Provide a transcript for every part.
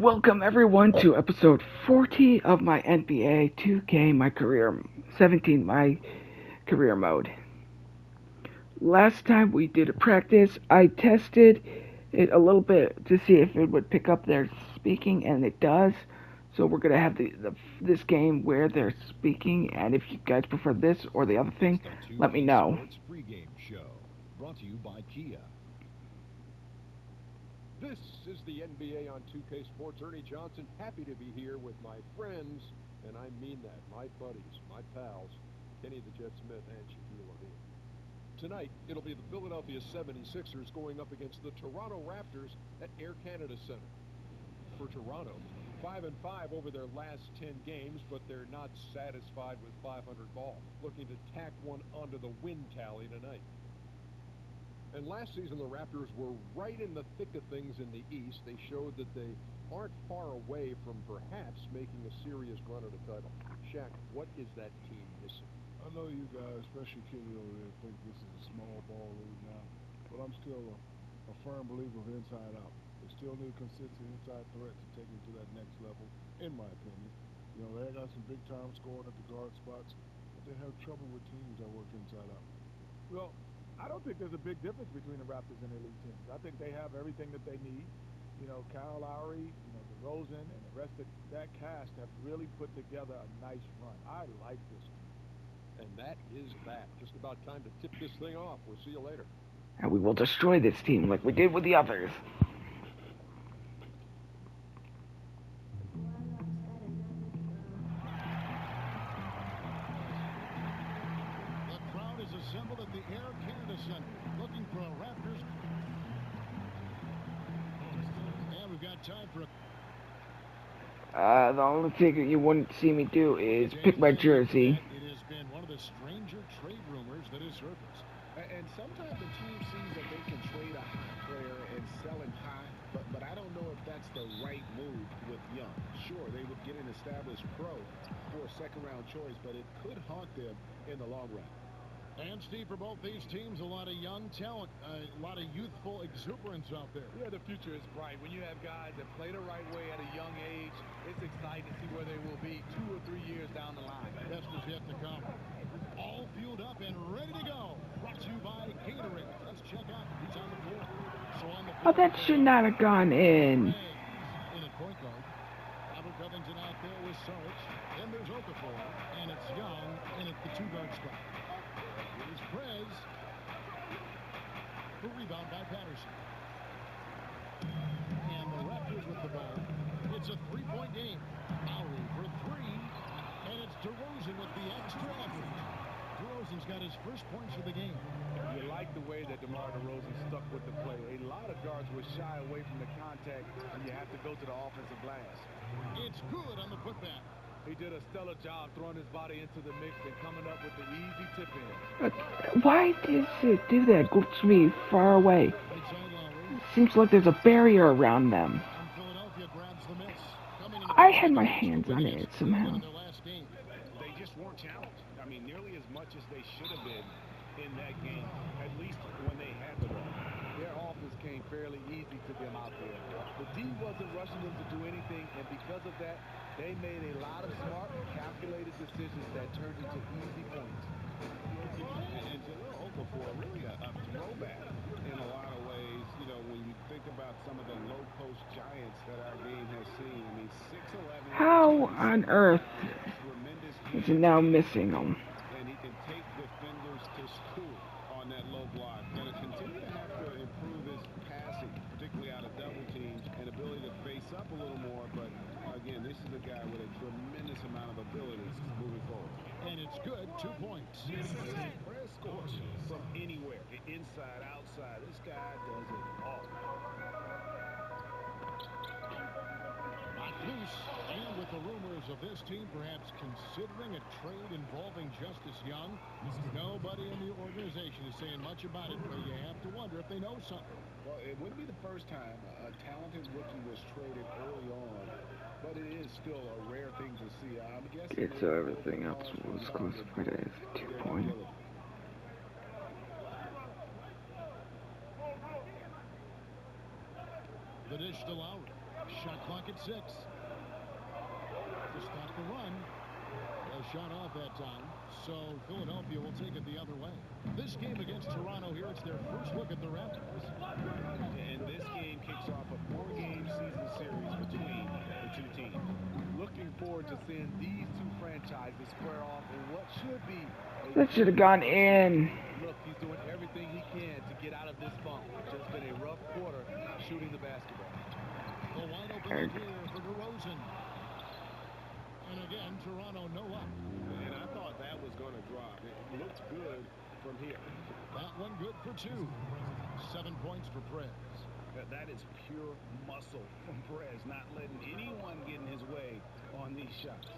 Welcome everyone to episode 40 of my NBA 2K, my career 17, my career mode. Last time we did a practice, I tested it a little bit to see if it would pick up their speaking, and it does. So we're gonna have this game where they're speaking, and if you guys prefer this or the other thing, let me know. Brought to you by Kia. This is the NBA on 2K Sports. Ernie Johnson, happy to be here with my friends, and I mean that, my buddies, my pals, Kenny the Jet Smith and Shaquille O'Neal. Tonight, it'll be the Philadelphia 76ers going up against the Toronto Raptors at Air Canada Center. For Toronto, 5-5 over their last 10 games, but they're not satisfied with 500 ball, looking to tack one onto the win tally tonight. And last season, the Raptors were right in the thick of things in the East. They showed that they aren't far away from perhaps making a serious run at a title. Shaq, what is that team missing? I know you guys, especially Kenny over there, think this is a small ball league now, but I'm still a firm believer of inside out. They still need a consistent inside threat to take them to that next level, in my opinion. You know, they got some big-time scoring at the guard spots, but they have trouble with teams that work inside out. Well, I don't think there's a big difference between the Raptors and elite teams. I think they have everything that they need. You know, Kyle Lowry, DeRozan, and the rest of that cast have really put together a nice run. I like this team. And that is that. Just about time to tip this thing off. We'll see you later. And we will destroy this team like we did with the others. Assembled at the Air Canada Center, looking for a Raptors. And we've got time for the only thing you wouldn't see me do is pick my jersey. It has been one of the stranger trade rumors that has surfaced. And sometimes the team sees that they can trade a hot player and sell him high, but I don't know if that's the right move with Young. Sure, they would get an established pro for a second-round choice, but it could haunt them in the long run. And, Steve, for both these teams, a lot of young talent, a lot of youthful exuberance out there. Yeah, the future is bright. When you have guys that play the right way at a young age, it's exciting to see where they will be 2 or 3 years down the line. Best is yet to come. All fueled up and ready to go. Brought to you by Catering. Let's check out who's on the floor. So on the Oh, that should not have gone in. In at point guard. Robert Covington out there with Sarge. And there's Okafor. And it's Young in at the two-guard spot. Here's Prez. The rebound by Patterson. And the Raptors with the ball. It's a three-point game. Lowry for three. And it's DeRozan with the extra effort. DeRozan's got his first points of the game. You like the way that DeMar DeRozan stuck with the play. A lot of guards will shy away from the contact, and you have to go to the offensive glass. It's good on the putback. He did a stellar job throwing his body into the mix and coming up with the easy tip in. Why does it do that? It looks me far away. Seems like there's a barrier around them. I had my hands on it somehow. They just weren't challenged. I mean, nearly as much as they should have been in that game, at least when they had the ball. Their offense came fairly easy to them out there. The D wasn't rushing them to do anything, and because of that, they made a lot of smart, calculated decisions that turned into easy points. And Jahlil Okafor, really a throwback in a lot of ways. You know, when you think about some of the low-post giants that our game has seen. I mean, 6'11". How on earth is it now missing them? And he can take defenders to school on that low block. Going to continue to have to improve his passing, particularly out of double teams, and ability to face up a little more. But again, this is a guy with a tremendous amount of abilities moving forward. And it's good, 2 points. Press scores from anywhere, inside, outside. This guy does it all. Not loose. And with the rumors of this team perhaps considering a trade involving Justice Young, nobody in the organization is saying much about it, but you have to wonder if they know something. Well, it wouldn't be the first time a talented rookie was traded early on, but it is still a rare thing to see. I'm guessing So everything else was classified as 2 point. The dish to Lowry. Shot clock at at 6. To stop the run. A shot off that time. So Philadelphia will take it the other way. This game against Toronto here, it's their first look at the Raptors. And this game kicks off a 4-game season series between the two teams. Looking forward to seeing these two franchises square off in what should be That should have gone in. Look, he's doing everything he can to get out of this funk. It's just been a rough quarter shooting the basketball. The wide open clear for DeRozan. And again, Toronto no up. And I thought that was going to drop. It looked good from here. That one good for 2. 7 points for Prez. That is pure muscle from Perez, not letting anyone get in his way on these shots.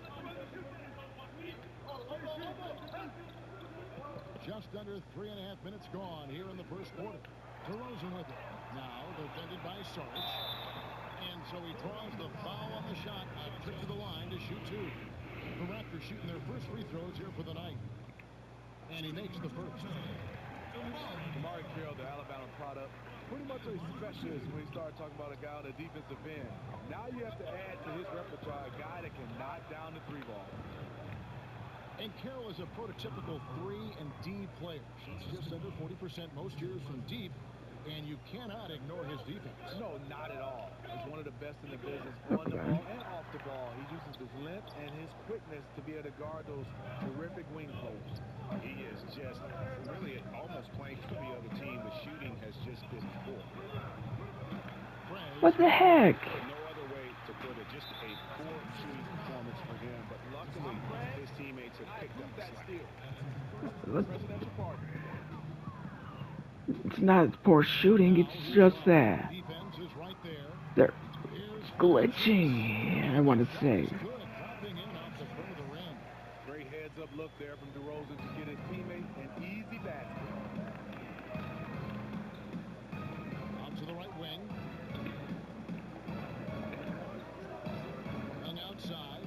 Just under 3.5 minutes gone here in the first quarter. DeRozan with it. Now defended by Saric. And so he draws the foul on the shot. A trip to the line to shoot 2. The Raptors shooting their first free throws here for the night. And he makes the first. Amari Carroll, the Alabama product, pretty much a specialist when you start talking about a guy on the defensive end. Now you have to add to his repertoire a guy that can knock down the 3 ball. And Carroll is a prototypical 3 and D player. Shoots just under 40% most years from deep, and you cannot ignore his defense. No, not at all. He's one of the best in the business on the ball and off the ball. He uses his length and his quickness to be able to guard those terrific wing players. He is just really almost playing for the other team. The shooting has just been poor. What the heck? No other way to put it. Just a poor shooting performance for him. But luckily, his teammates have picked up the slack. It's not poor shooting. It's just that Defense is right there. they're glitching, I want to say. Dropping in off the front of the rim. Great heads-up look there from DeRozan to get his teammate an easy basket. Out to the right wing. Young outside.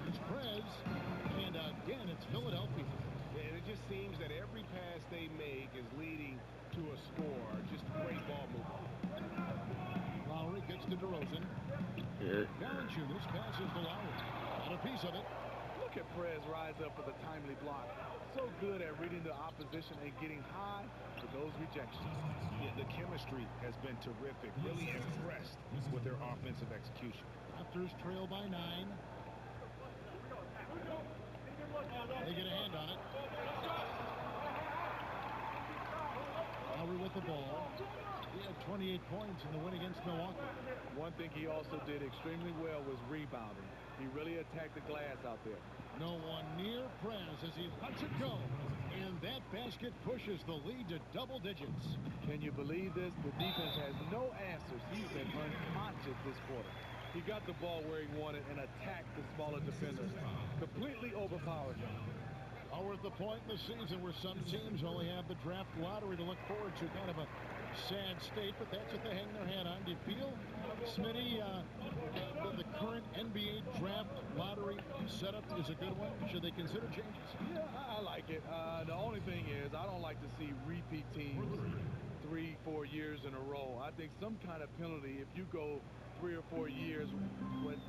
Here's Prez. And again, it's Philadelphia. And it just seems that every pass they make is leading to a score. Just great ball movement. Lowry gets to DeRozan. Valanciunas passes to Lowry. Got a piece of it. Look at Perez rise up for the timely block. So good at reading the opposition and getting high for those rejections. Yeah, the chemistry has been terrific. Really impressed with their offensive execution. Raptors trail by 9. They get a hand on it. Lowry with the ball. He had 28 points in the win against Milwaukee. One thing he also did extremely well was rebounding. He really attacked the glass out there. No one near Prez as he lets it go. And that basket pushes the lead to double digits. Can you believe this? The defense has no answers. He's been unconscious this quarter. He got the ball where he wanted and attacked the smaller defenders. Completely overpowered him. Oh, we're at the point in the season where some teams only have the draft lottery to look forward to. Kind of a sad state, but that's what they hang their hat on. Do you feel, Smitty, the current NBA draft lottery setup is a good one? Should they consider changes? Yeah, I like it. The only thing is I don't like to see repeat teams 3-4 years in a row. I think some kind of penalty if you go 3 or 4 years with,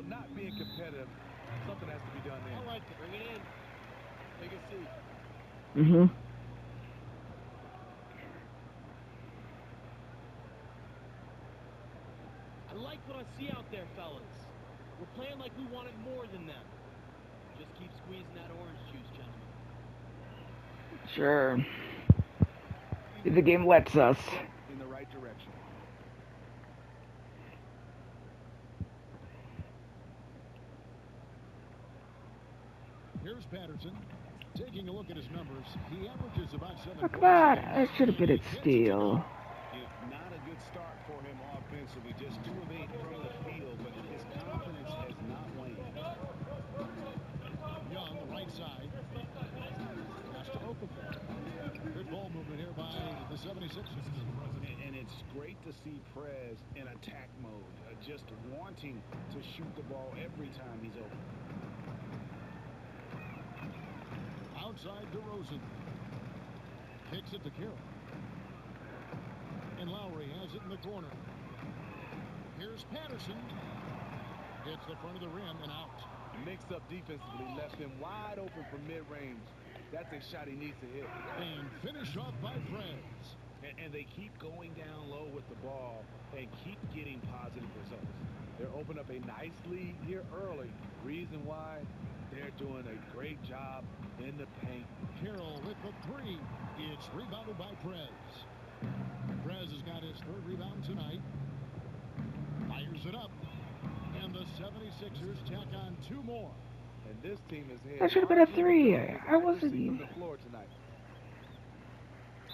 not being competitive, something has to be done there. I like it. Bring it in. Take a seat. Mm-hmm. I like what I see out there, fellas. We're playing like we wanted more than them. Just keep squeezing that orange juice, gentlemen. Sure. If the game lets us. In the right direction. Here's Patterson. Taking a look at his numbers, he averages about 7 Oh, come on. That should have been a steal. Not a good start for him offensively. Just 2 of 8 from the field, but his confidence has not waned. Young, right side. Has to open. Good ball movement here by the 76ers. And it's great to see Prez in attack mode, just wanting to shoot the ball every time he's open. Outside DeRozan. Kicks it to Carroll. And Lowry has it in the corner. Here's Patterson. Hits the front of the rim and out. Mixed up defensively, left him wide open from mid-range. That's a shot he needs to hit. And finish off by Prez. And they keep going down low with the ball and keep getting positive results. They're opening up a nice lead here early. Reason why, they're doing a great job in the paint. Carroll with the three. It's rebounded by Prez. Prez has got his third rebound tonight. Fires it up. And the 76ers tack on two more. And this team is here. That should have been a three. I wasn't on even. the floor tonight.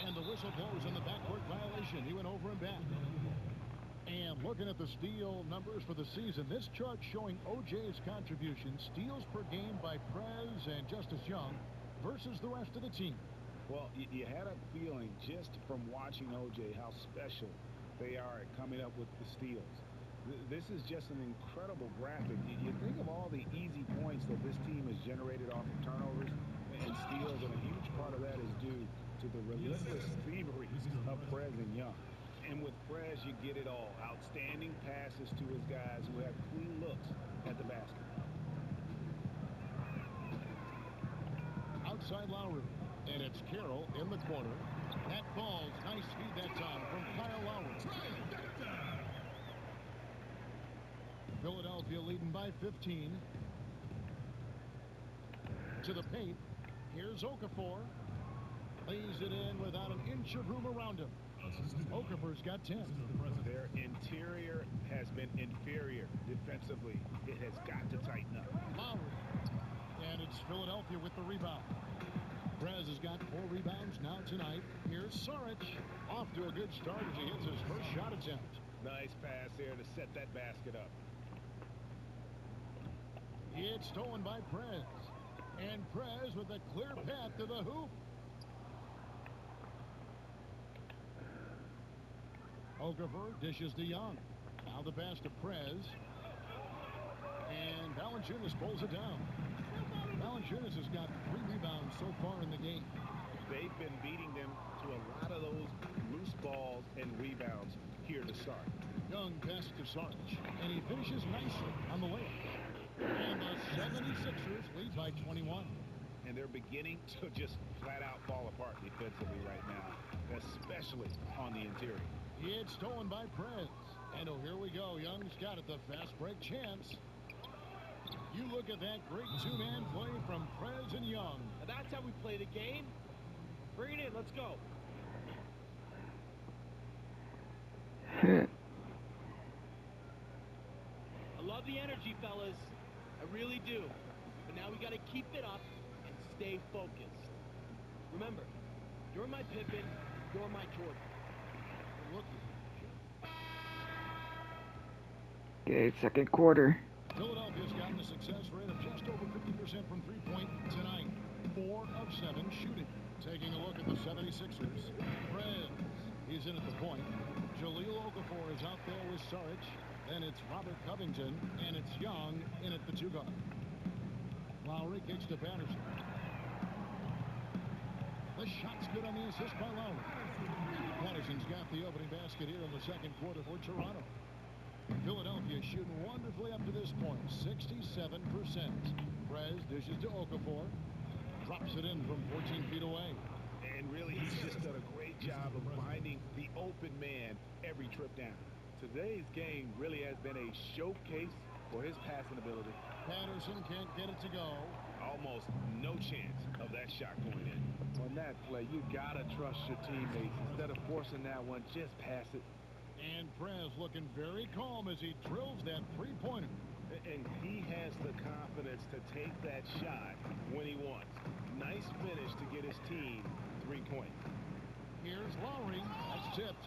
And the whistle blows on the backcourt violation. He went over and back. And looking at the steal numbers for the season, this chart showing OJ's contribution, steals per game by Prez and Justice Young versus the rest of the team. Well, you had a feeling just from watching OJ how special they are at coming up with the steals. This is just an incredible graphic. You think of all the easy points that this team has generated off of turnovers and steals, and a huge part of that is due to the relentless thievery of Prez and Young. And with Prez, you get it all. Outstanding passes to his guys who have clean looks at the basket. Outside Lowry, and it's Carroll in the corner. That falls. Nice feed that time from Kyle Lowry. Philadelphia leading by 15. To the paint. Here's Okafor. Lays it in without an inch of room around him. Okafor's got 10. Their interior has been inferior defensively. It has got to tighten up. Lowry. And it's Philadelphia with the rebound. Prez has got 4 rebounds now tonight. Here's Saric. Off to a good start as he hits his first shot attempt. Nice pass there to set that basket up. It's stolen by Prez. And Prez with a clear path to the hoop. Okafor dishes to Young. Now the pass to Prez. And Valanciunas pulls it down. Valanciunas has got 3 rebounds so far in the game. They've been beating them to a lot of those loose balls and rebounds here to start. Young passes to Saric. And he finishes nicely on the layup. And the 76ers lead by 21. And they're beginning to just flat out fall apart defensively right now, especially on the interior. It's stolen by Prez. And oh, here we go. Young's got it, the fast break chance. You look at that great two-man play from Prez and Young. Now that's how we play the game. Bring it in. Let's go. I love the energy, fellas. I really do. But now we got to keep it up and stay focused. Remember, you're my Pippen, you're my Jordan. Look. Okay, second quarter. Philadelphia's gotten a success rate of just over 50% from three-point tonight. 4 of 7 shooting. Taking a look at the 76ers. Prez, he's in at the point. Jahlil Okafor is out there with Saric. Then it's Robert Covington, and it's Young in at the 2-guard. Lowry kicks to Patterson. The shot's good on the assist by Lowry. Patterson's got the opening basket here in the second quarter for Toronto. Philadelphia shooting wonderfully up to this point, 67%. Prez dishes to Okafor. Drops it in from 14 feet away. And really, he's just done a great job of finding the open man every trip down. Today's game really has been a showcase for his passing ability. Patterson can't get it to go. Almost no chance of that shot going in. On that play, you gotta trust your teammates. Instead of forcing that one, just pass it. And Prez looking very calm as he drills that three-pointer. And he has the confidence to take that shot when he wants. Nice finish to get his team 3 points. Here's Lowry. That's tipped.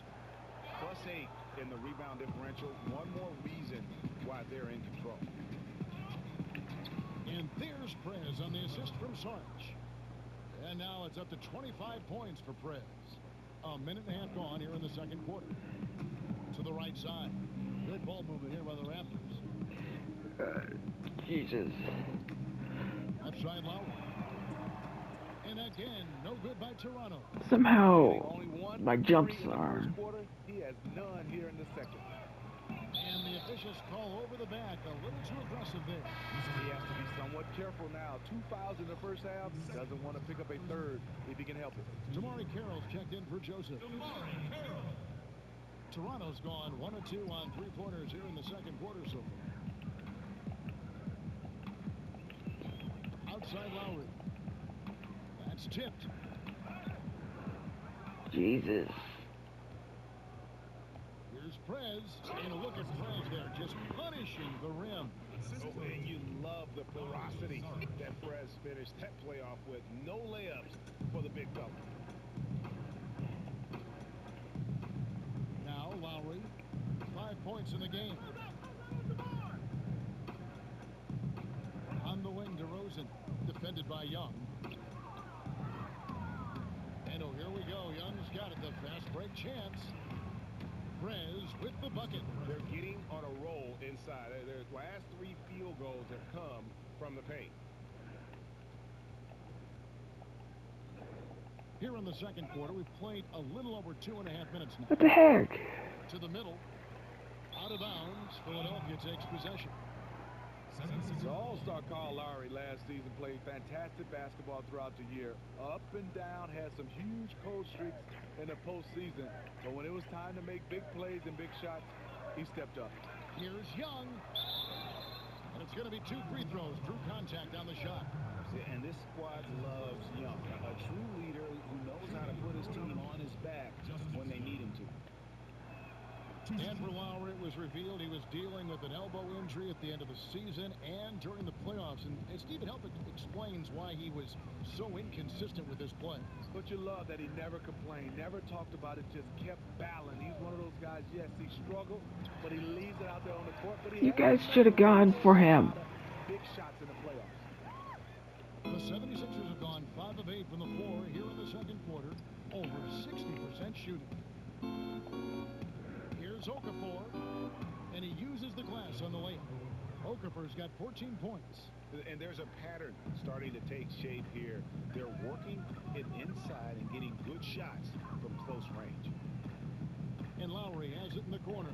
+8 in the rebound differential. One more reason why they're in control. And there's Prez on the assist from Saric. And now it's up to 25 points for Prez. A minute and a half gone here in the second quarter. To the right side. Good ball movement here by the Raptors. Jesus. Left side Lowry. And again, no good by Toronto. Somehow, Only one my jumps three in the are. first quarter. He has none here in the second. And the the officials call over the back. A little too aggressive there. He has to be somewhat careful now. 2 fouls in the first half. Doesn't want to pick up a third if he can help it. Damari Carroll's checked in for Joseph. Toronto's gone 1 of 2 on three-pointers here in the second quarter so far. Outside Lowry. That's tipped. Jesus. Here's Prez. And a look at Prez there, just punishing the rim. Oh, and you love the ferocity that Prez finished that playoff with. No layups for the big fella. Now Lowry, 5 points in the game. On the wing, DeRozan, defended by Young. And oh, here we go. Young's got it. The fast break chance. Prez with the bucket. They're getting on a roll inside. Their last 3 field goals have come from the paint. Here in the second quarter, we've played a little over 2.5 minutes now. What the heck? To the middle. Out of bounds. Philadelphia takes possession. The All-Star Kyle Lowry last season played fantastic basketball throughout the year. Up and down, had some huge cold streaks in the postseason. But when it was time to make big plays and big shots, he stepped up. Here's Young. And it's going to be 2 free throws. Drew contact on the shot. And this squad loves Young, a true leader who knows how to put his team on his back when they need him to. And for Lowry, it was revealed he was dealing with an elbow injury at the end of the season and during the playoffs. And Stephen Helpett explains why he was so inconsistent with his play. But you love that he never complained, never talked about it, just kept battling. He's one of those guys, yes, he struggled, but he leaves it out there on the court. But You guys should have gone for him. Big shots in the playoffs. The 76ers have gone 5 of 8 from the floor here in the second quarter. Over 60% shooting. Here's Okafor, and he uses the glass on the layup. Okafor's got 14 points. And there's a pattern starting to take shape here. They're working it inside and getting good shots from close range. And Lowry has it in the corner.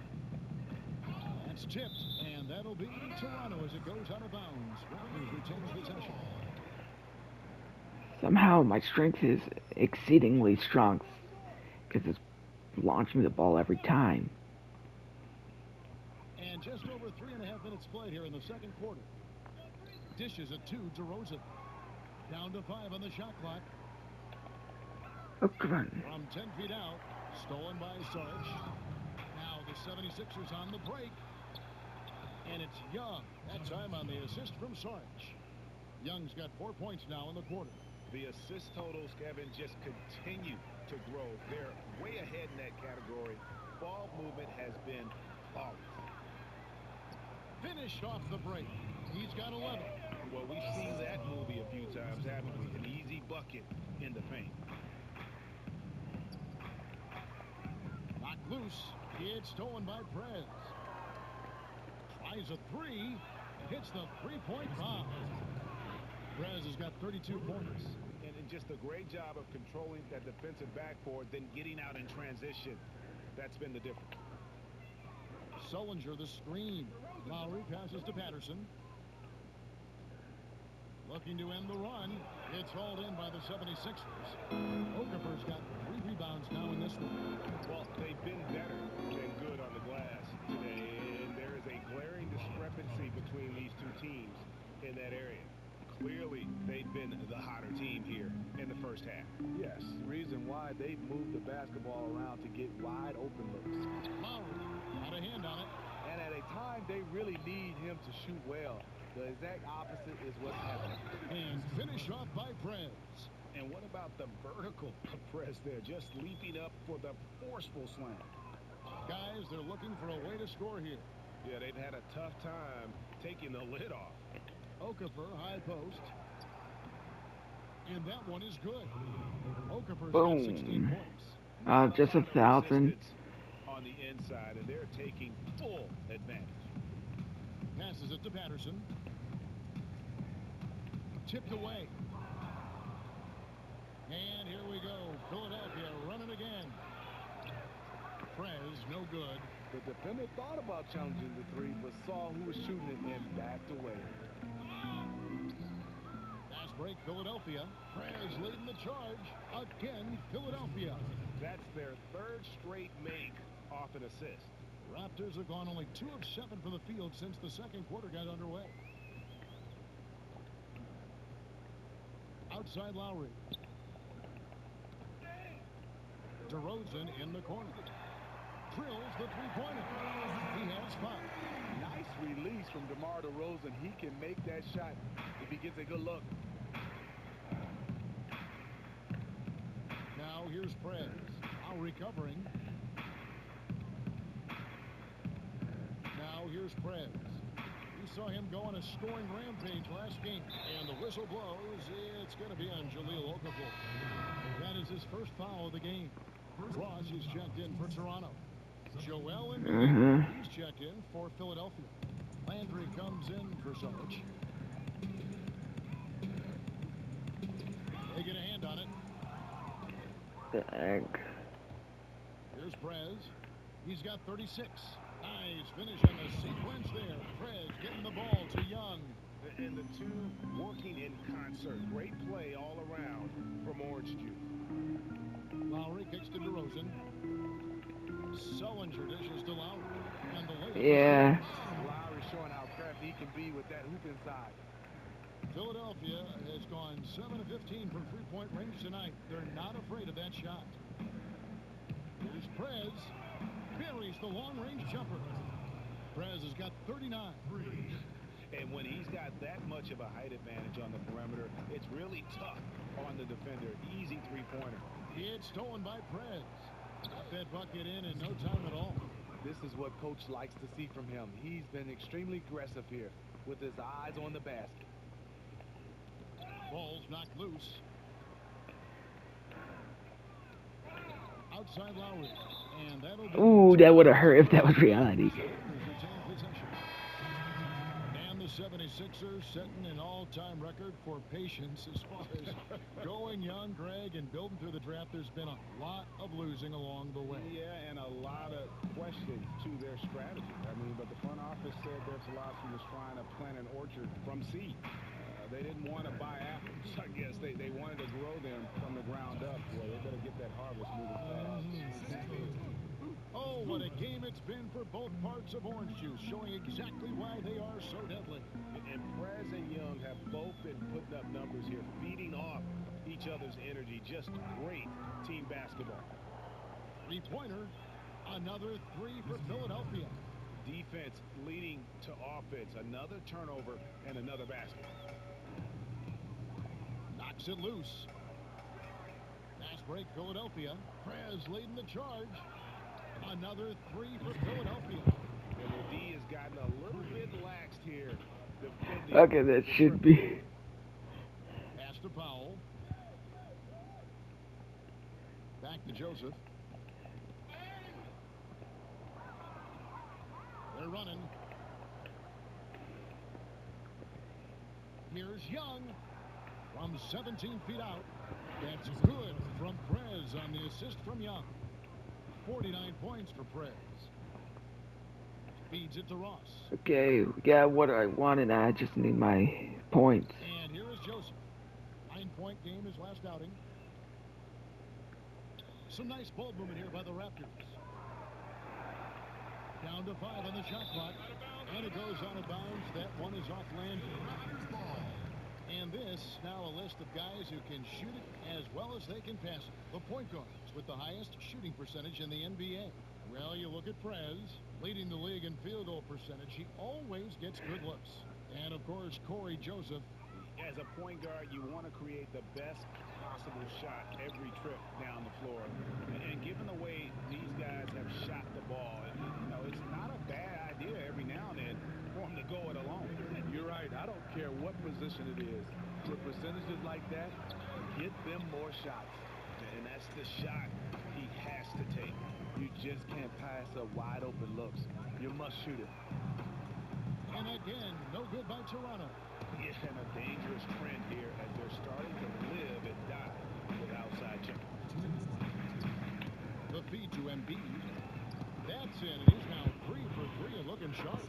That's tipped, and that'll be Toronto as it goes out of bounds. Raptors retains possession. Somehow my strength is exceedingly strong because it's launching the ball every time. And just over 3.5 minutes played here in the second quarter. Dishes at 2, DeRozan. Down to 5 on the shot clock. Oh, come on. From 10 feet out, stolen by Sarge. Now the 76ers on the break. And it's Young. That time on the assist from Sarge. Young's got 4 points now in the quarter. The assist totals, Kevin, just continue to grow. They're way ahead in that category. Ball movement has been flawless. Finished off the break. He's got 11. Well, we've seen that movie a few times, haven't we? An easy bucket in the paint. Knocked loose. It's stolen by Prez. Tries a 3. Hits the 3-point bomb. Prez has got 32 points. And just a great job of controlling that defensive backboard, then getting out in transition. That's been the difference. Sullinger the screen. Lowry passes to Patterson. Looking to end the run. It's hauled in by the 76ers. Okafor's got 3 rebounds now in this one. Well, they've been better than good on the glass today. And there is a glaring discrepancy between these two teams in that area. Clearly, they've been the hotter team here in the first half. Yes, the reason why they've moved the basketball around to get wide open looks. Lowry had a hand on it. And at a time they really need him to shoot well. The exact opposite is what's happening. And finish off by Prez. And what about the vertical press there? Just leaping up for the forceful slam. Guys, they're looking for a way to score here. Yeah, they've had a tough time taking the lid off. Okafor, high post. And that one is good. Okafor's Boom. got 16 points. Just 1,000. On the inside, and they're taking full advantage. Passes it to Patterson. Tipped away. And here we go. Philadelphia running again. Prez, no good. The defender thought about challenging the three, but saw who was shooting it and backed away. Fast break, Philadelphia. Perez leading the charge. Again, Philadelphia. That's their third straight make off an assist. Raptors have gone only 2 of 7 from the field since the second quarter got underway. Outside Lowry. DeRozan in the corner. Drills the three-pointer. He has 5. Nice release from DeMar DeRozan. He can make that shot if he gets a good look. Now here's Perez. Now recovering. Now here's Perez. We saw him go on a scoring rampage last game. And the whistle blows. It's going to be on Jahlil Okafor. That is his first foul of the game. Ross is checked in for Toronto. Joel and he's checked in for Philadelphia. Landry comes in for Sarge. They get a hand on it. Here's Perez. He's got 36. Nice finish on the sequence there. Perez getting the ball to Young. And the two working in concert. Great play all around from Orange Juice. Lowry kicks to DeRozan. Sullinger dishes to Lowry. And the layup. Yeah. Lowry showing how crafty he can be with that hoop inside. Philadelphia has gone 7 of 15 from three-point range tonight. They're not afraid of that shot. Here's Perez. Buries the long-range jumper. Perez has got 39. And when he's got that much of a height advantage on the perimeter, it's really tough on the defender. Easy three-pointer. It's stolen by Perez. Got that bucket in no time at all. This is what Coach likes to see from him. He's been extremely aggressive here with his eyes on the basket. Ball's knocked loose. Outside Lowry. And that'll be... Ooh, that would have hurt if that was reality. And the 76ers setting an all-time record for patience as far as going young, Greg, and building through the draft. There's been a lot of losing along the way. Yeah, and a lot of questions to their strategy. I mean, but the front office said their philosophy was trying to plant an orchard from seed. They didn't want to buy apples. I guess they wanted to grow them from the ground up. Well, they better get that harvest moving fast. Oh, what a game it's been for both parts of Orange Juice, showing exactly why they are so deadly. And Perez and Young have both been putting up numbers here, feeding off each other's energy. Just great team basketball. Three-pointer, another 3 for Philadelphia. Defense leading to offense. Another turnover and another basket. Knocks it loose. Fast break, Philadelphia. Perez leading the charge. Another 3 for Philadelphia. And the D has gotten a little bit laxed here. Defending. Okay, that should be. Pass to Powell. Back to Joseph. They're running. Here's Young from 17 feet out. That's good from Perez on the assist from Young. 49 points for Perez. Feeds it to Ross. Okay, we got what I wanted. I just need my points. And here is Joseph. 9-point game his last outing. Some nice ball movement here by the Raptors. Down to 5 on the shot clock. And it goes out of bounds. That one is off Landry. And this, now a list of guys who can shoot it as well as they can pass it. The point guards with the highest shooting percentage in the NBA. Well, you look at Perez, leading the league in field goal percentage. He always gets good looks. And, of course, Corey Joseph. As a point guard, you want to create the best possible shot every trip down the floor. And given the way these guys have shot the ball, it's not a bad idea every now and then for him to go it alone. You're right. I don't care what position it is. With percentages like that, get them more shots. And that's the shot he has to take. You just can't pass up wide open looks. You must shoot it. And again, no good by Toronto. Yeah, and a dangerous trend here as they're starting to live and die with outside jumping. The feed to Embiid. That's in, and he's now 3 for 3 and looking sharp.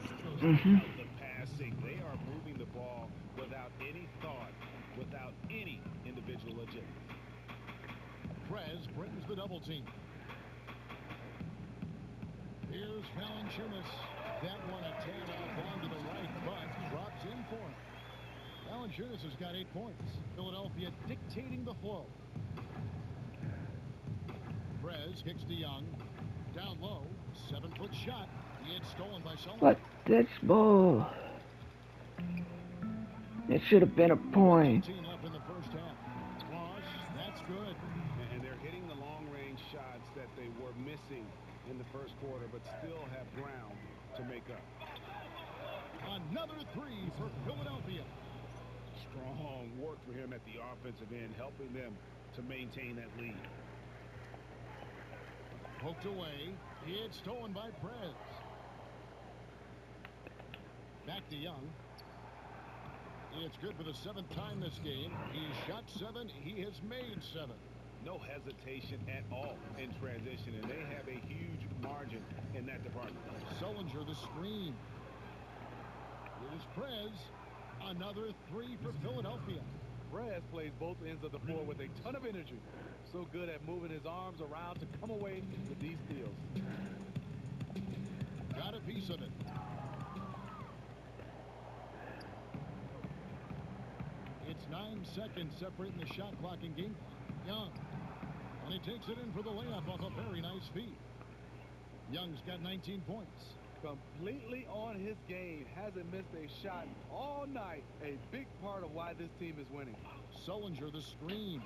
The passing, they are moving the ball without any thought, without any individual agility. Prez brings the double team. Here's Valanciunas. That one a tad off on to the right, but drops in for him. Valanciunas has got 8 points. Philadelphia dictating the flow. Prez kicks to Young. Down low. 7-foot shot. It's stolen by Sullivan. What this ball? It should have been a point. Left in the first half. Ross, that's good. And they're hitting the long-range shots that they were missing in the first quarter, but still have ground to make up. Another 3 for Philadelphia. Strong work for him at the offensive end, helping them to maintain that lead. Poked away. It's stolen by Prez. Back to Young. It's good for the 7th time this game. He's shot 7. He has made 7. No hesitation at all in transition, and they have a huge margin in that department. Sullinger the screen. Here's Prez. Another 3 for Philadelphia. Prez plays both ends of the floor with a ton of energy. So good at moving his arms around to come away with these steals. Got a piece of it. It's 9 seconds separating the shot clock and game clock. Young. And he takes it in for the layup off a very nice feed. Young's got 19 points. Completely on his game. Hasn't missed a shot all night. A big part of why this team is winning. Sullinger the screen.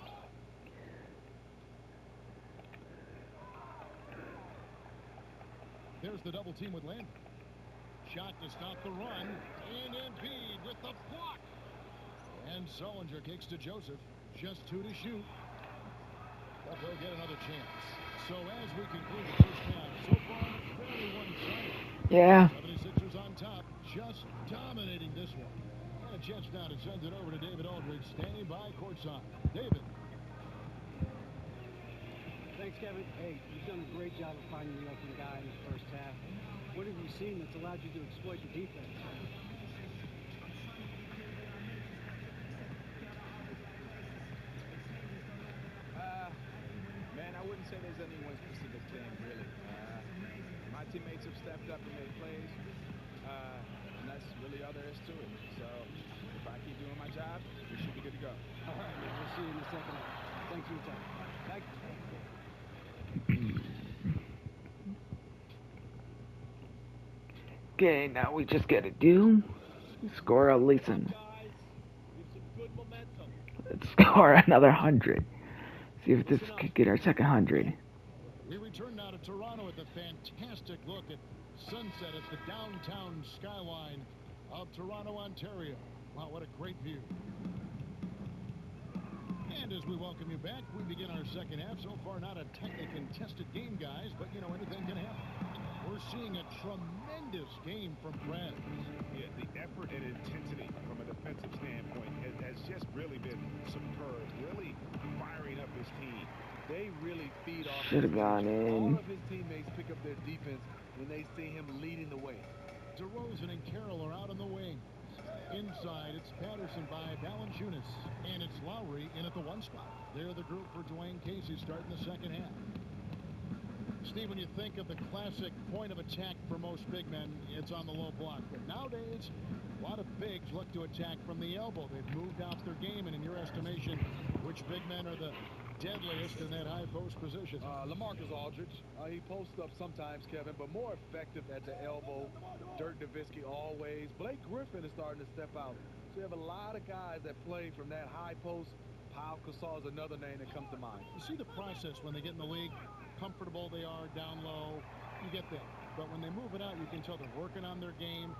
There's the double team with Landry. Shot to stop the run. And Embiid with the block. And Sullinger kicks to Joseph. Just 2 to shoot. But they'll get another chance. So as we conclude the first half, so far, fairly one-sided. Yeah. 76ers on top, just dominating this one. And a chance now to send it over to David Aldridge, standing by courtside. David. Thanks, Kevin. Hey, you've done a great job of finding the open guy in the first half. What have you seen that's allowed you to exploit the defense? Man, I wouldn't say there's any one specific thing, really. My teammates have stepped up and made plays, and that's really all there is to it. So if I keep doing my job, we should be good to go. All right, we'll see you in the second half. Thanks for your time. Thank you. Okay, now we just gotta do score at least let's score another 100. See if this could get our second 100. We return now to Toronto at the fantastic look at sunset at the downtown skyline of Toronto, Ontario. Wow, what a great view. And as we welcome you back, we begin our second half. So far, not a tightly contested game, guys, but, you know, anything can happen. We're seeing a tremendous game from Prez. Yeah, the effort and intensity from a defensive standpoint has just really been superb, really firing up his team. They really feed off. Should have gone in. All of his teammates pick up their defense when they see him leading the way. DeRozan and Carroll are out on the wing. Inside, it's Patterson by Valanciunas. And it's Lowry in at the 1 spot. They're the group for Dwane Casey starting the second half. Steve, when you think of the classic point of attack for most big men, it's on the low block. But nowadays, a lot of bigs look to attack from the elbow. They've moved out their game, and in your estimation, which big men are the deadliest in that high post position? LaMarcus Aldridge. He posts up sometimes, Kevin, but more effective at the elbow. Dirk Nowitzki always. Blake Griffin is starting to step out. So you have a lot of guys that play from that high post. Pau Gasol is another name that comes to mind. You see the process when they get in the league, comfortable they are down low, you get that. But when they move it out, you can tell they're working on their game,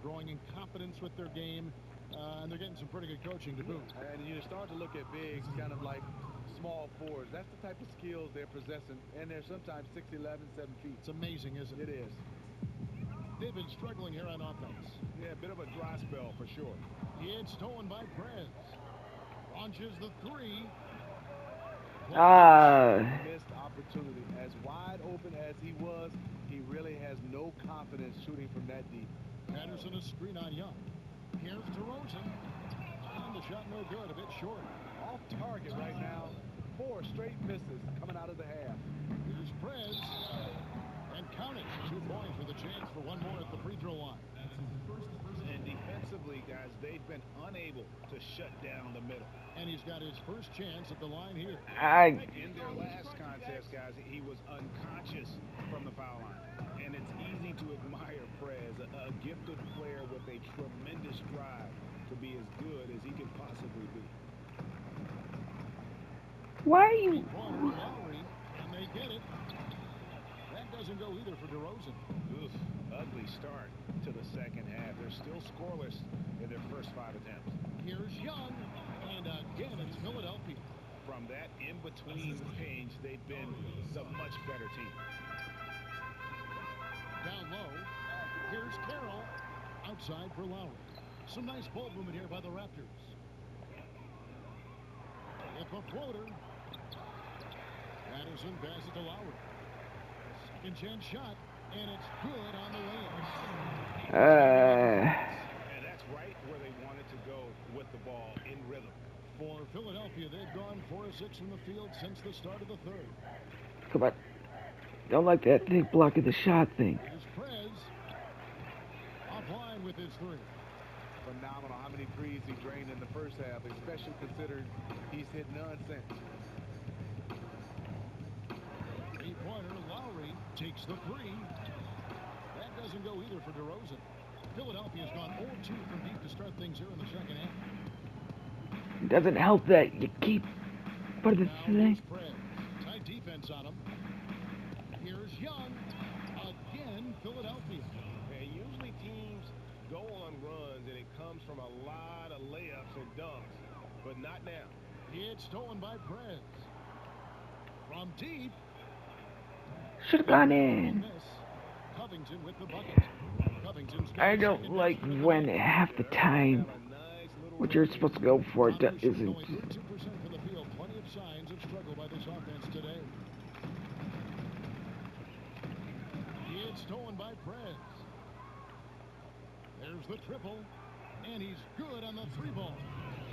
growing in confidence with their game, and they're getting some pretty good coaching to boot. And you start to look at bigs kind of like small forwards. That's the type of skills they're possessing, and they're sometimes 6'11", 7 feet. It's amazing, isn't it? It is. They've been struggling here on offense. Yeah, a bit of a dry spell for sure. It's stolen by Prez. Launches the 3. Ah. Missed opportunity. As wide open as he was, he really has no confidence shooting from that deep. Patterson a screen on Young. Here's DeRozan. And the shot no good, a bit short. Off target right now. 4 straight misses coming out of the half. Here's Prez. And count it. 2 points with a chance for one more at the free throw line. And defensively, guys, they've been unable to shut down the middle. And he's got his first chance at the line here. In their last contest, guys, he was unconscious from the foul line. And it's easy to admire Prez, a gifted player with a tremendous drive to be as good as he can possibly be. Why are you... Lowry, and they get it. That doesn't go either for DeRozan. Oof, ugly start to the second half. They're still scoreless in their first 5 attempts. Here's Young, and again it's Philadelphia. From that in-between range, they've been the much better team. Down low, here's Carroll, outside for Lowry. Some nice ball movement here by the Raptors. If a floater. Patterson passes to Lowry. Second chance shot, and it's good on the layup. And that's right where they wanted to go with the ball in rhythm. For Philadelphia, they've gone 4 of 6 from the field since the start of the third. Come on. Don't like that thing blocking the shot thing. Here's Prez. Offline with his 3. Phenomenal how many threes he drained in the first half, especially considered he's hit none since. Three-pointer, Lowry takes the 3. That doesn't go either for DeRozan. Philadelphia's gone 0-2 from deep to start things here in the second half. It doesn't help that you keep putting the thing. Tight defense on him. Here's Young. Again, Philadelphia. And usually teams go on runs and it comes from a lot of layups and dunks, but not now. It's stolen by Prez. From deep. Should have gone in. Covington with the bucket. I don't like when half the time what you're supposed to go for isn't. 32% for the field. Plenty of signs of struggle by this offense today. It's stolen by Prez. There's the triple, and he's good on the 3-ball.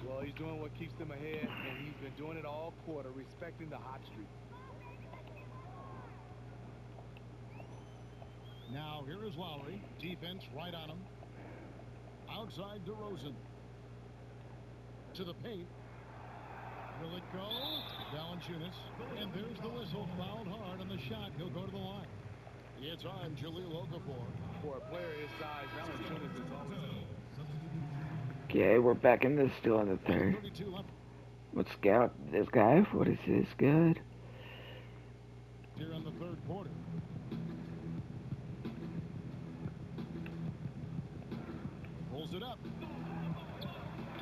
Well, he's doing what keeps them ahead, and he's been doing it all quarter, respecting the hot streak. Now, here is Lowry. Defense right on him. Outside DeRozan. To the paint. Will it go? Valanciunas. And there's the whistle. Fouled hard on the shot. He'll go to the line. It's on Jahlil Okafor. For a player his size, Valanciunas is always... Okay, we're back in this, still in the third. Let's scout this guy. What is this good? Here in the third quarter. Pulls it up.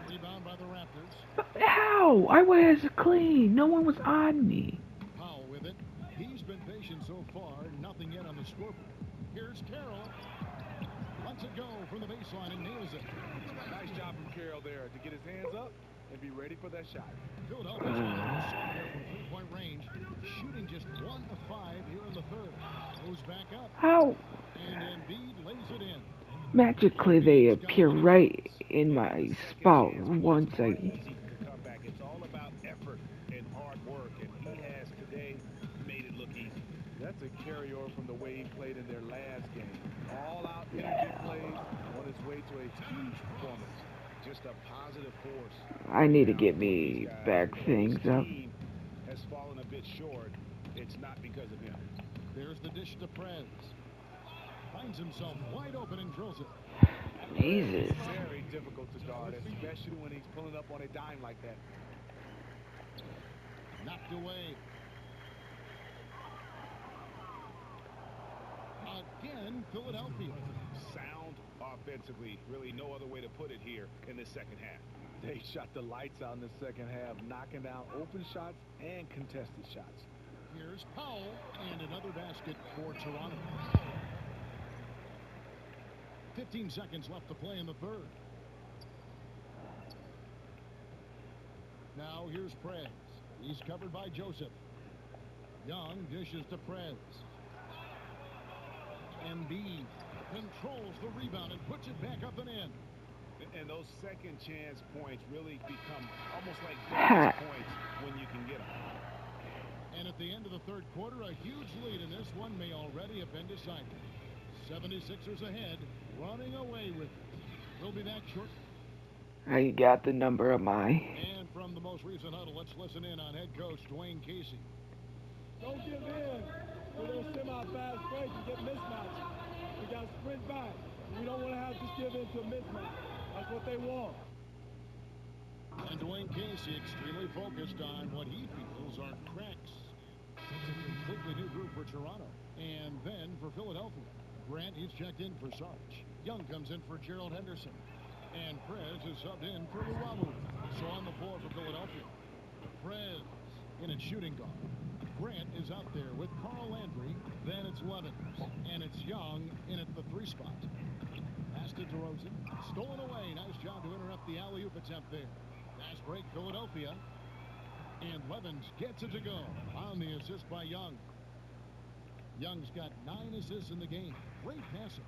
Rebound by the Raptors. How? I was clean. No one was on me. Powell with it. He's been patient so far. Nothing yet on the scoreboard. Here's Carroll. Lets it go from the baseline and nails it. Nice job from Carroll there to get his hands up and be ready for that shot. Philadelphia's from three-point range, shooting just 1 of 5 here in the third. Goes back up. How? And Embiid lays it in. Magically, they appear right in my spot once I... It's all about effort and hard work, and he has today made it look easy. That's a carryover from the way he played in their last game. All-out energy plays on his way to a huge performance. Just a positive force. I need to get me back things up. Has fallen a bit short. It's not because of him. There's the dish to Prez. Finds himself wide open and drills it. Jesus. Very difficult to guard, especially when he's pulling up on a dime like that. Knocked away. Again, Philadelphia. Sound offensively. Really no other way to put it here in the second half. They shot the lights out in the second half, knocking down open shots and contested shots. Here's Powell and another basket for Toronto. 15 seconds left to play in the third. Now here's Prez. He's covered by Joseph. Young dishes to Prez. Embiid controls the rebound and puts it back up and in. And those second chance points really become almost like bonus points when you can get them. And at the end of the third quarter, a huge lead in this one may already have been decided. 76ers ahead, running away with it. We'll be back shortly. I got the number of my. And from the most recent huddle, let's listen in on head coach Dwane Casey. Don't give in to those semi-fast breaks and get mismatches. We got to sprint back. We don't want to have to give in to a mismatch. That's what they want. And Dwane Casey extremely focused on what he feels are cracks. It's a completely new group for Toronto. And then for Philadelphia, Grant, he's checked in for Sarge. Young comes in for Gerald Henderson. And Prez is subbed in for Luwawu. So on the floor for Philadelphia, Prez in at shooting guard. Grant is out there with Carl Landry. Then it's Levens. And it's Young in at the 3 spot. Pass to DeRozan. Stolen away. Nice job to interrupt the alley-oop attempt there. Fast break, Philadelphia. And Levens gets it to go on the assist by Young. Young's got 9 assists in the game. Great passing.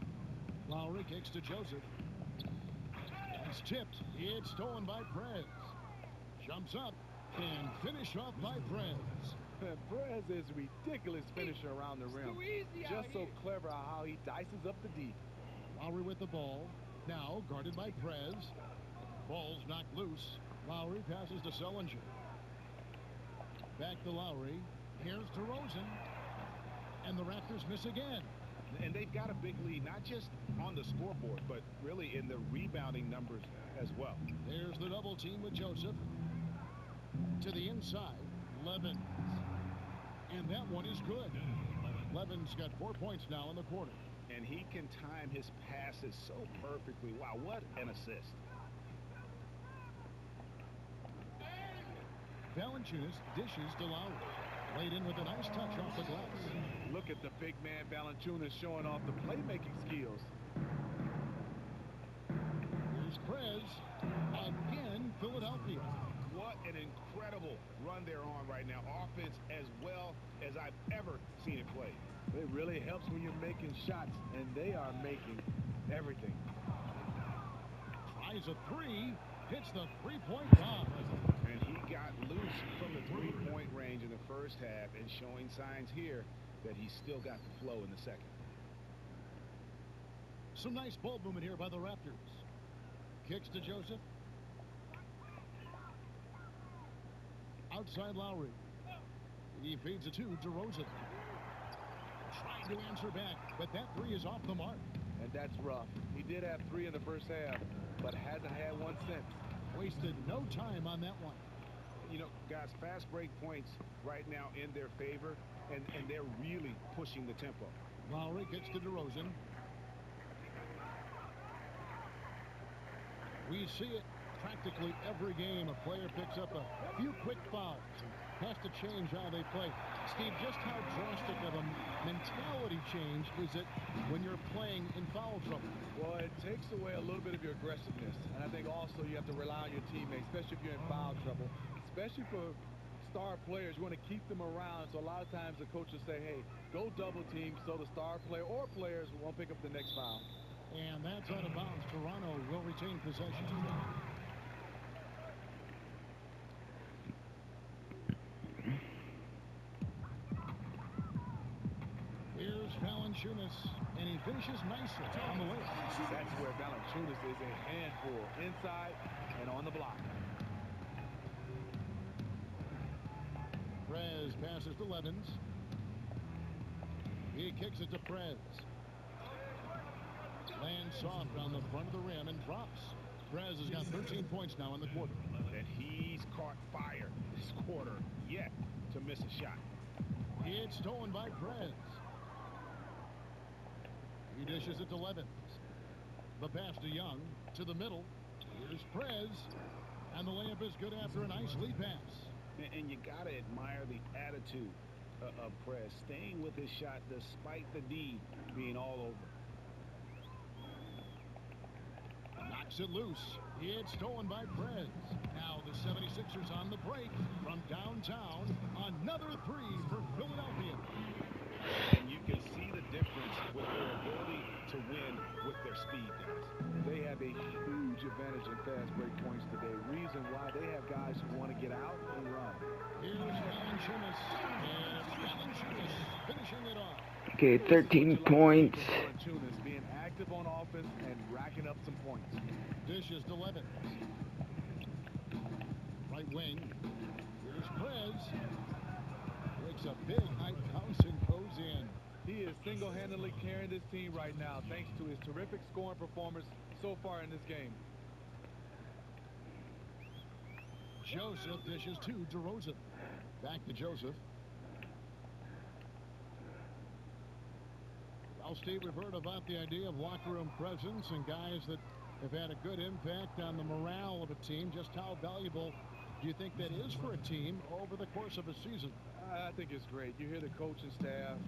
Lowry kicks to Joseph. It's tipped. It's stolen by Prez. Jumps up and finish off by Prez. Perez is a ridiculous finisher around the rim. Just so clever how he dices up the D. Lowry with the ball. Now guarded by Prez. Ball's knocked loose. Lowry passes to Sullinger. Back to Lowry. Here's DeRozan. And the Raptors miss again. And they've got a big lead, not just on the scoreboard, but really in the rebounding numbers as well. There's the double team with Joseph. To the inside, Levens. And that one is good. Levens got 4 points now in the quarter. And he can time his passes so perfectly. Wow, what an assist. Valanciunas dishes to Lowry. Laid in with a nice touch off the glass. Look at the big man Valanciunas showing off the playmaking skills. Here's Prez. Again, Philadelphia. What an incredible run they're on right now. Offense as well as I've ever seen it played. It really helps when you're making shots, and they are making everything. Tries a 3. Hits the 3-point bomb. And he got loose from the 3-point range in the first half and showing signs here that he's still got the flow in the second. Some nice ball movement here by the Raptors. Kicks to Joseph. Outside Lowry. He feeds it to DeRozan. Trying to answer back, but that 3 is off the mark. And that's rough. He did have 3 in the first half, but hasn't had one since. Wasted no time on that one. You know, guys, fast break points right now in their favor, and they're really pushing the tempo. Lowry gets to DeRozan. We see it practically every game. A player picks up a few quick fouls and has to change how they play. Steve, just how drastic of a mentality change is it when you're playing in foul trouble? Well, it takes away a little bit of your aggressiveness. And I think also you have to rely on your teammates, especially if you're in foul trouble. Especially for star players, you want to keep them around. So a lot of times the coach will say, hey, go double team so the star player or players won't pick up the next foul. And that's out of bounds. Toronto will retain possession. Here's Valanciunas, and he finishes nicely on the way. That's where Valanciunas is a handful, inside and on the block. Prez passes to Levens. He kicks it to Prez. Lands soft on the front of the rim and drops. Prez has got 13 points now in the quarter. And he's caught fire this quarter yet to miss a shot. It's stolen by Prez. He dishes it to Levens. The pass to Young. To the middle. Here's Prez. And the layup is good after a nice lead pass. And you got to admire the attitude of Prez, staying with his shot despite the D being all over. Knocks it loose. It's stolen by Prez. Now the 76ers on the break from downtown. Another three for Philadelphia. And you can see the difference with their ability to win with their speed, guys. They have a huge advantage in fast break points today. Reason why they have guys who want to get out and run. Here's Valanciunas. And it's Valanciunas finishing it off. Okay, 13 points. Valanciunas being active on offense and racking up some points. Dishes to Levin. Right wing. Here's Prez. Breaks a big high bounce and goes in. He is single-handedly carrying this team right now thanks to his terrific scoring performance so far in this game. Joseph dishes to DeRozan. Back to Joseph. Well, Steve, we've heard about the idea of locker room presence and guys that have had a good impact on the morale of a team. Just how valuable do you think that is for a team over the course of a season? I think it's great. You hear the coaching staff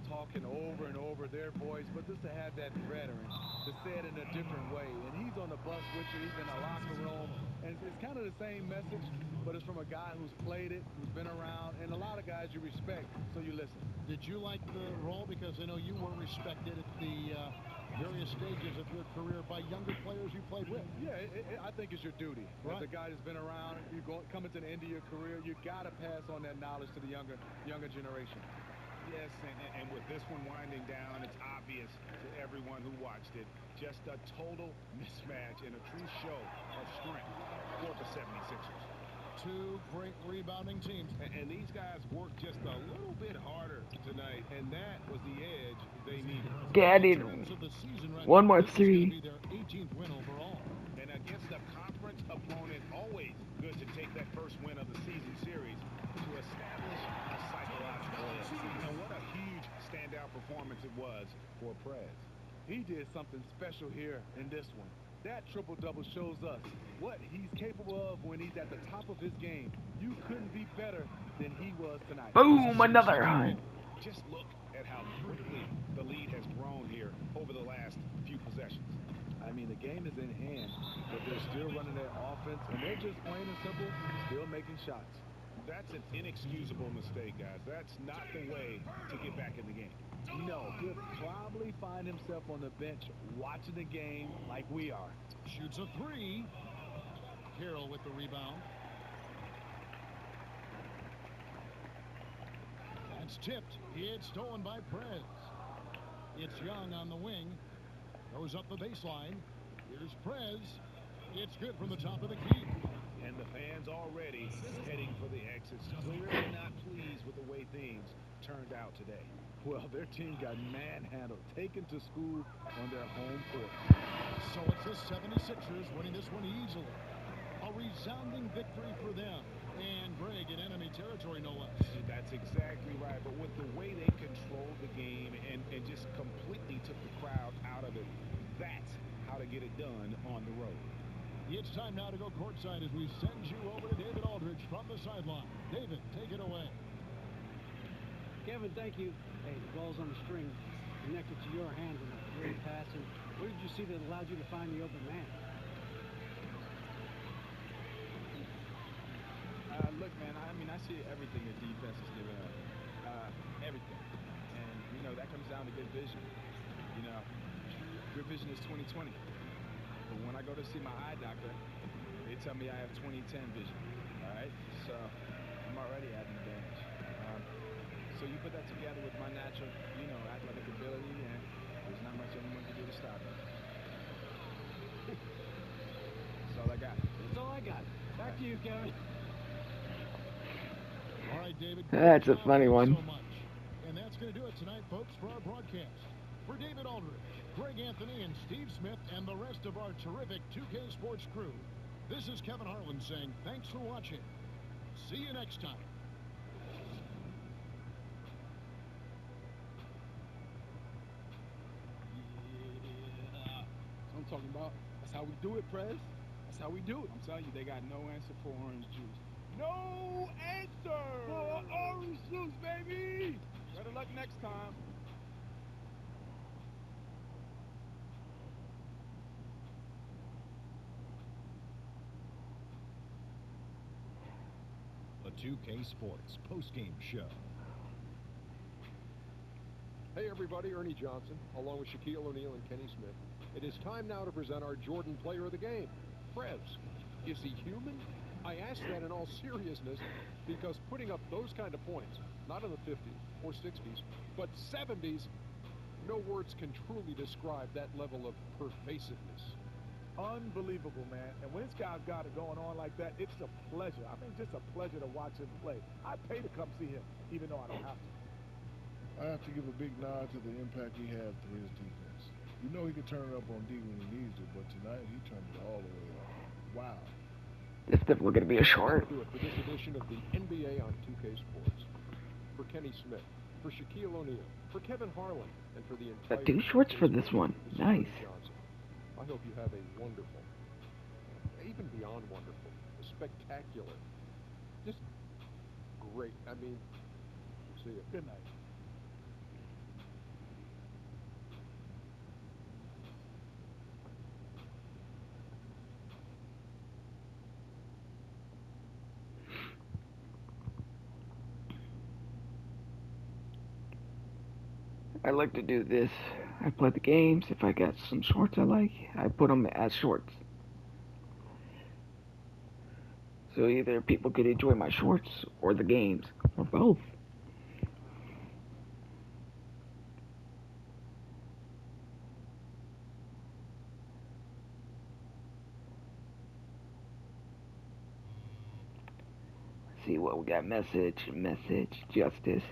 talking over and over their voice, but just to have that veteran to say it in a different way. And he's on the bus with you. He's in the locker room. And it's kind of the same message, but it's from a guy who's played it, who's been around, and a lot of guys you respect, so you listen. Did you like the role? Because I know you were respected at the various stages of your career by younger players you played with. Yeah, I think it's your duty. Right. As a guy that's been around, coming to the end of your career, you got to pass on that knowledge to the younger generation. Yes, and with this one winding down, it's obvious to everyone who watched it. Just a total mismatch and a true show of strength for the 76ers. Two great rebounding teams. And these guys worked just a little bit harder tonight, and that was the edge they needed. Daddy, one more three. Be their 18th win overall. And against a conference opponent, always good to take that first win of the season series to establish a psychological edge. And what a huge standout performance it was for Prez. He did something special here in this one. That triple-double shows us what he's capable of when he's at the top of his game. You couldn't be better than he was tonight. Boom, another one. Just look at how quickly the lead has grown here over the last few possessions. I mean, the game is in hand, but they're still running their offense, and they're just plain and simple, still making shots. That's an inexcusable mistake, guys. That's not the way to get back in the game. No, he'll probably find himself on the bench watching the game like we are. Shoots a three. Carroll with the rebound. That's tipped. It's stolen by Prez. It's Young on the wing. Goes up the baseline. Here's Prez. It's good from the top of the key. And the fans already heading for the exits. Clearly not pleased with the way things turned out today. Well, their team got manhandled, taken to school on their home court. So it's the 76ers winning this one easily. A resounding victory for them. And Greg in enemy territory, no less. That's exactly right. But with the way they controlled the game and just completely took the crowd out of it, that's how to get it done on the road. It's time now to go courtside as we send you over to David Aldridge from the sideline. David, take it away. Kevin, thank you. Hey, the ball's on the string, connected to your hands on a great pass. And what did you see that allowed you to find the open man? Look, man, I mean, I see everything the defense is giving up. Everything. And, you know, that comes down to good vision. You know, good vision is 20/20. But when I go to see my eye doctor, they tell me I have 20/10 vision. All right? So I'm already at an advantage. So you put that together with my natural, you know, athletic ability, and there's not much anyone can do to stop it. That's all I got. That's all I got. Back to you, Kevin. All right, David. That's a funny one. So much. And that's going to do it tonight, folks, for our broadcast. For David Aldridge, Greg Anthony, and Steve Smith, and the rest of our terrific 2K Sports crew, this is Kevin Harlan saying thanks for watching. See you next time. I'm talking about. That's how we do it, Prez. That's how we do it. I'm telling you, they got no answer for orange juice. No answer for orange juice, baby. Better luck next time. 2K Sports postgame show. Hey everybody, Ernie Johnson, along with Shaquille O'Neal and Kenny Smith. It is time now to present our Jordan Player of the Game. Prez, is he human? I ask that in all seriousness because putting up those kind of points, not in the 50s or 60s, but 70s, no words can truly describe that level of pervasiveness. Unbelievable, man. And when this guy's got it going on like that, it's a pleasure. I mean, just a pleasure to watch him play. I'd pay to come see him, even though I don't have to. I have to give a big nod to the impact he had through his defense. You know he could turn it up on D when he needs it, but tonight he turned it all the way up. Wow. This is definitely going to be a short. Do it for this edition of the NBA on 2K Sports. For Kenny Smith, for Shaquille O'Neal, for Kevin Harlan, and for the entire... Got 2 shorts for this one. Nice. I hope you have a wonderful, even beyond wonderful, spectacular, just great. I mean, see you. Good night. I like to do this. I play the games. If I got some shorts I like, I put them as shorts. So either people could enjoy my shorts or the games, or both. Let's see what we got. Message, justice.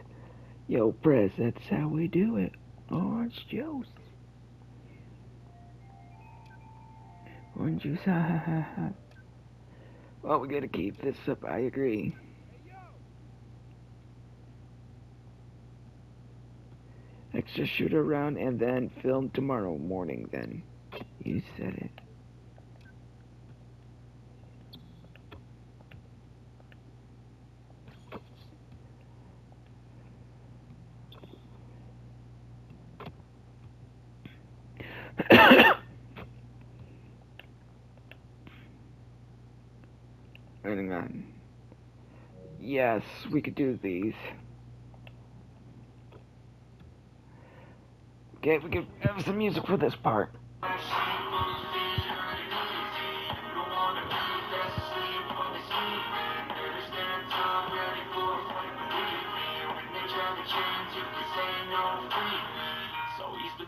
Yo, Prez, that's how we do it. Orange juice. Orange juice, ha ha ha ha. Well, we gotta keep this up, I agree. Extra shoot around and then film tomorrow morning then. You said it. Hang on. Yes, we could do these. Okay, we could have some music for this part.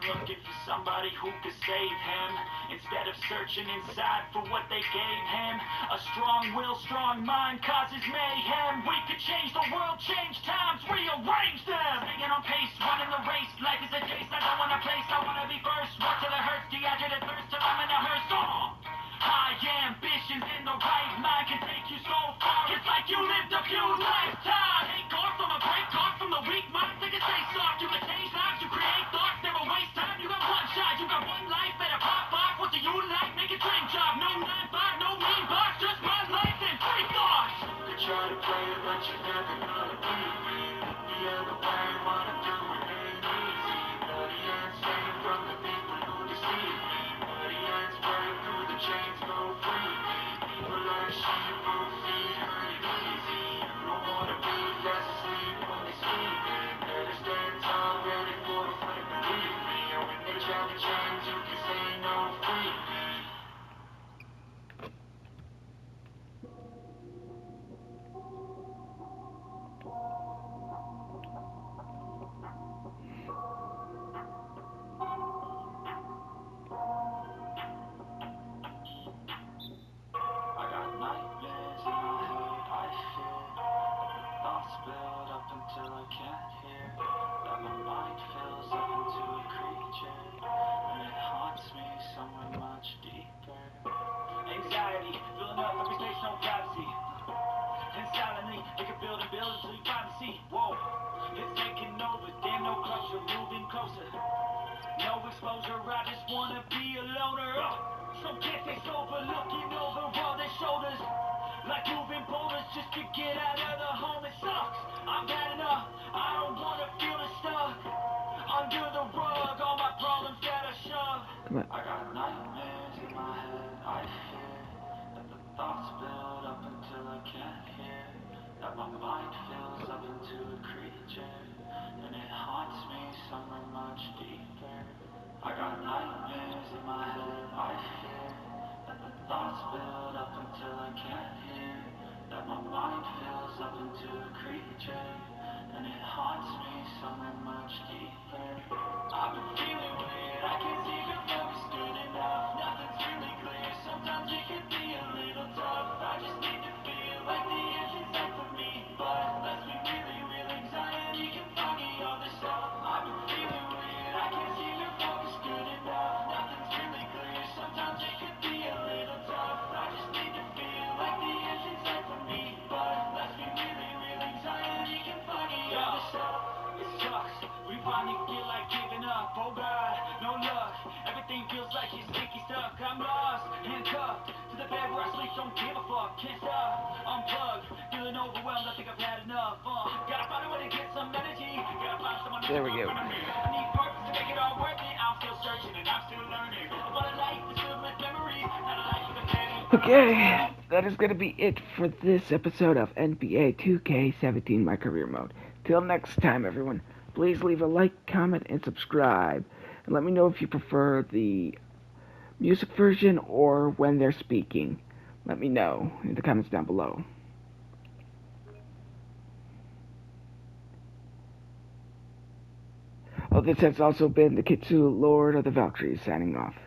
Looking for somebody who could save him instead of searching inside for what they gave him. A strong will, strong mind causes mayhem. We could change the world, change times, rearrange them. Staying on pace, running the race. Life is a case, I don't want to place. I want to be first. Work till it hurts, dehydrated thirst till I'm in a hearse. High ambitions in the right mind can take you so far. It's like you lived a few lifetimes. Take off from a break, off from the weak mind. Think it stay soft. You can change lives, you create thoughts, never waste time. You got one shot, you got one life. Better pop off. What do you like? Make a dream job. No 9-5, no mean box. Just one life and 3 thoughts. You try to play it, but you never gonna beat me. The other way, wanna do it ain't easy. Bloody hands staying from the people who deceive me. Bloody hands break through the chains, go free. People like sheep who feed hurt it easy. You don't wanna be fast asleep when they sleep. Better stand tall. myself into a creature, and it haunts me somewhere much deeper. I've been feeling weird, I can't seem to focus good enough. Nothing's really clear, sometimes it can be a little tough. I just need to feel like the end's inside for me, but let's be really real, anxiety can foggy all this stuff. I've been feeling weird, I can't seem to focus good enough. Nothing's really clear, sometimes it can be a little tough. I just need to feel like the end's inside for me, but let's be really real, anxiety can foggy all this stuff. It sucks, we finally feel like giving up. Oh God, no luck, everything feels like you're sticky stuck. I'm lost, handcuffed to the bed where I sleep, don't give a fuck. Can't stop, unplugged, feeling overwhelmed, I think I've had enough. Gotta find a way to get some energy, gotta find someone to There we go. I need purpose to make it all worth it. I'm still searching and I'm still learning. I want a life that's filled with memories, not a life with a pain. Okay, that is going to be it for this episode of NBA 2K17 My Career Mode. Till next time, everyone, please leave a like, comment, and subscribe. And let me know if you prefer the music version or when they're speaking. Let me know in the comments down below. Oh, this has also been the Kitsu Lord of the Valkyries signing off.